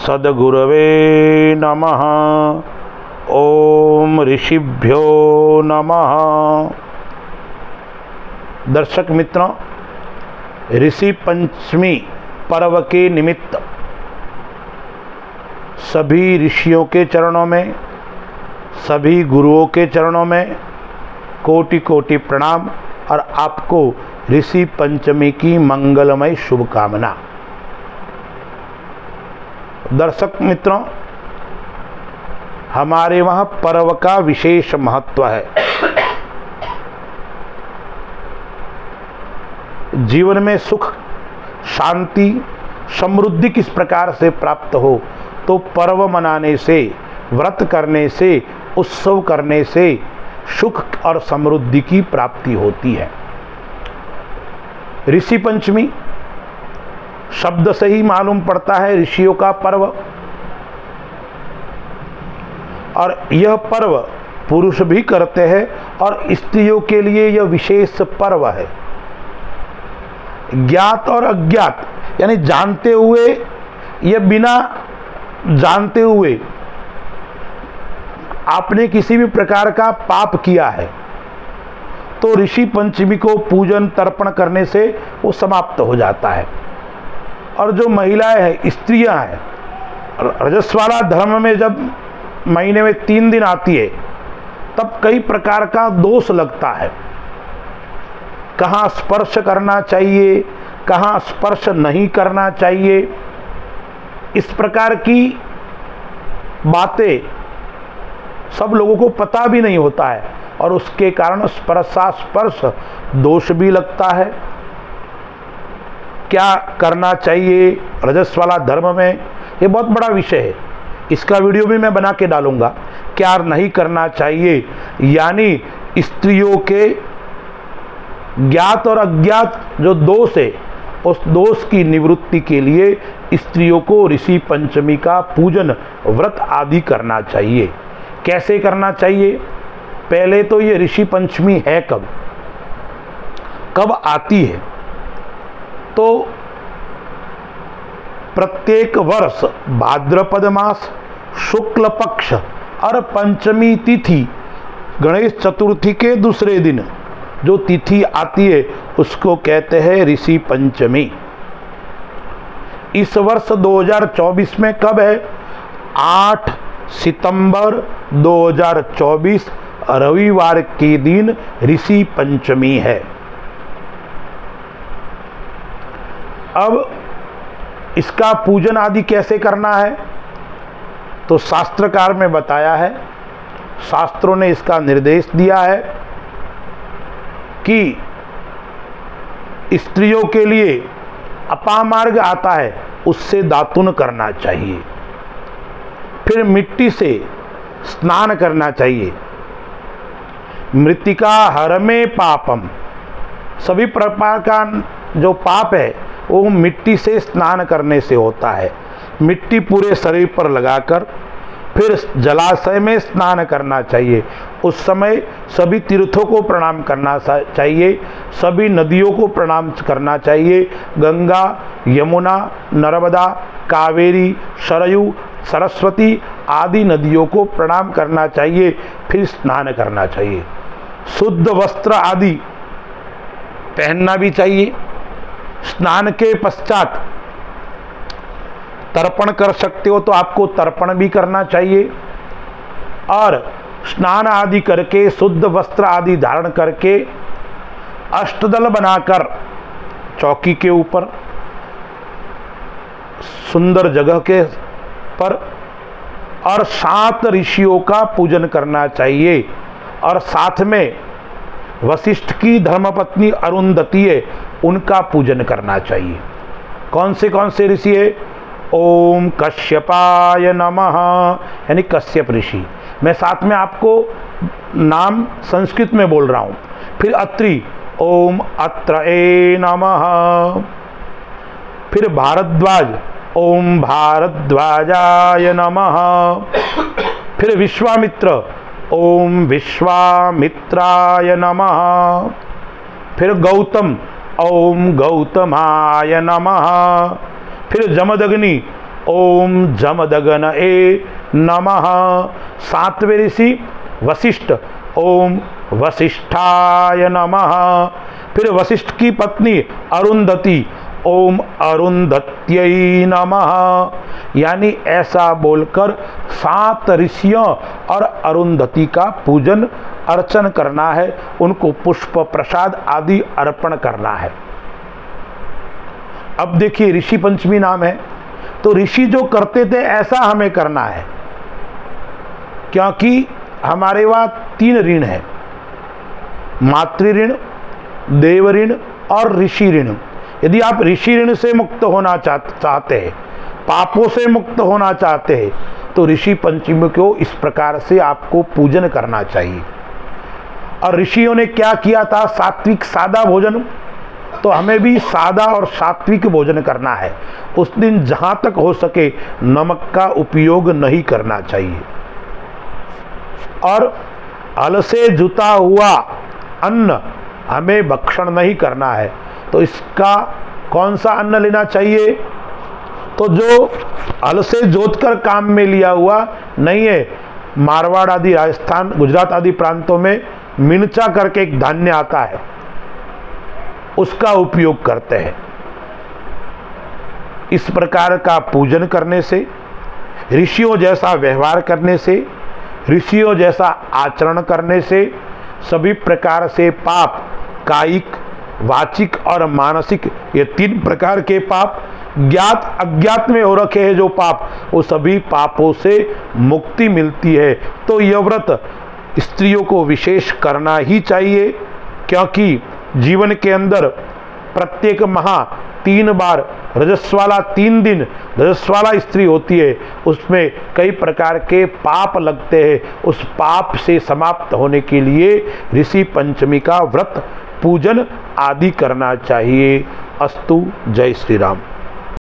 सद्गुरवे नमः। ओम ऋषिभ्यो नमः। दर्शक मित्रों, ऋषि पंचमी पर्व के निमित्त सभी ऋषियों के चरणों में, सभी गुरुओं के चरणों में कोटि कोटि प्रणाम और आपको ऋषि पंचमी की मंगलमय शुभकामना। दर्शक मित्रों, हमारे वहाँ पर्व का विशेष महत्व है। जीवन में सुख, शांति, समृद्धि किस प्रकार से प्राप्त हो, तो पर्व मनाने से, व्रत करने से, उत्सव करने से सुख और समृद्धि की प्राप्ति होती है। ऋषि पंचमी शब्द से ही मालूम पड़ता है ऋषियों का पर्व, और यह पर्व पुरुष भी करते हैं और स्त्रियों के लिए यह विशेष पर्व है। ज्ञात और अज्ञात यानी जानते हुए या बिना जानते हुए आपने किसी भी प्रकार का पाप किया है तो ऋषि पंचमी को पूजन तर्पण करने से वो समाप्त हो जाता है। और जो महिलाएं हैं, स्त्रियां हैं, रजस्वाला धर्म में जब महीने में 3 दिन आती है तब कई प्रकार का दोष लगता है। कहाँ स्पर्श करना चाहिए, कहाँ स्पर्श नहीं करना चाहिए, इस प्रकार की बातें सब लोगों को पता भी नहीं होता है और उसके कारण स्पर्श दोष भी लगता है। क्या करना चाहिए रजस्वाला धर्म में, ये बहुत बड़ा विषय है। इसका वीडियो भी मैं बना के डालूंगा। क्या नहीं करना चाहिए, यानी स्त्रियों के ज्ञात और अज्ञात जो दोष है उस दोष की निवृत्ति के लिए स्त्रियों को ऋषि पंचमी का पूजन, व्रत आदि करना चाहिए। कैसे करना चाहिए? पहले तो ये ऋषि पंचमी है कब आती है? तो प्रत्येक वर्ष भाद्रपद मास शुक्ल पक्ष और पंचमी तिथि गणेश चतुर्थी के दूसरे दिन जो तिथि आती है उसको कहते हैं ऋषि पंचमी। इस वर्ष 2024 में कब है? 8 सितंबर 2024 रविवार के दिन ऋषि पंचमी है। अब इसका पूजन आदि कैसे करना है तो शास्त्रकार में बताया है, शास्त्रों ने इसका निर्देश दिया है कि स्त्रियों के लिए अपामार्ग आता है उससे दातुन करना चाहिए, फिर मिट्टी से स्नान करना चाहिए। मृत्तिका हरमे पापम, सभी प्रकार का जो पाप है वो मिट्टी से स्नान करने से होता है। मिट्टी पूरे शरीर पर लगाकर फिर जलाशय में स्नान करना चाहिए। उस समय सभी तीर्थों को प्रणाम करना चाहिए, सभी नदियों को प्रणाम करना चाहिए। गंगा, यमुना, नर्मदा, कावेरी, सरयू, सरस्वती आदि नदियों को प्रणाम करना चाहिए, फिर स्नान करना चाहिए। शुद्ध वस्त्र आदि पहनना भी चाहिए। स्नान के पश्चात तर्पण कर सकते हो तो आपको तर्पण भी करना चाहिए, और स्नान आदि करके शुद्ध वस्त्र आदि धारण करके अष्टदल बनाकर चौकी के ऊपर सुंदर जगह के पर और 7 ऋषियों का पूजन करना चाहिए। और साथ में वशिष्ठ की धर्मपत्नी अरुंधति है, उनका पूजन करना चाहिए। कौन से ऋषि है? ओम कश्यपाय नमः, यानी कश्यप ऋषि। मैं साथ में आपको नाम संस्कृत में बोल रहा हूँ। फिर अत्रि, ओम अत्रये नमः। फिर भारद्वाज, ओम भारद्वाजाय नमः। फिर विश्वामित्र, ओम विश्वामित्राय नमः। फिर गौतम, ओम गौतमाय नमः। फिर जमदग्नि, ओम जमदग्नये नमः। सातवें ऋषि वशिष्ठ, ओम वशिष्ठाय नमः। फिर वशिष्ठ की पत्नी अरुंधति, ओम अरुंधत्यै नमः। यानी ऐसा बोलकर 7 ऋषियों और अरुंधति का पूजन अर्चन करना है, उनको पुष्प प्रसाद आदि अर्पण करना है। अब देखिए ऋषि पंचमी नाम है, तो ऋषि जो करते थे ऐसा हमें करना है, क्योंकि हमारे वहाँ 3 ऋण है, मातृ ऋण, देव ऋण और ऋषि ऋण। यदि आप ऋषि ऋण से मुक्त होना चाहते हैं, पापों से मुक्त होना चाहते हैं, तो ऋषि पंचमी को इस प्रकार से आपको पूजन करना चाहिए। और ऋषियों ने क्या किया था? सात्विक सादा भोजन, तो हमें भी सादा और सात्विक भोजन करना है। उस दिन जहां तक हो सके नमक का उपयोग नहीं करना चाहिए। और हल से जुता हुआ अन्न हमें भक्षण नहीं करना है। तो इसका कौन सा अन्न लेना चाहिए? तो जो हल से जोतकर काम में लिया हुआ नहीं है, मारवाड़ आदि, राजस्थान, गुजरात आदि प्रांतों में मिर्चा करके एक धान्य आता है, उसका उपयोग करते हैं। इस प्रकार का पूजन करने से, ऋषियों जैसा व्यवहार करने से, ऋषियों जैसा आचरण करने से सभी प्रकार से पाप, कायिक, वाचिक और मानसिक, ये 3 प्रकार के पाप, ज्ञात अज्ञात में हो रखे हैं जो पाप, वो सभी पापों से मुक्ति मिलती है। तो यह व्रत स्त्रियों को विशेष करना ही चाहिए, क्योंकि जीवन के अंदर प्रत्येक माह 3 बार रजस्वाला 3 दिन रजस्वाला स्त्री होती है, उसमें कई प्रकार के पाप लगते हैं। उस पाप से समाप्त होने के लिए ऋषि पंचमी का व्रत, पूजन आदि करना चाहिए। अस्तु। जय श्री राम।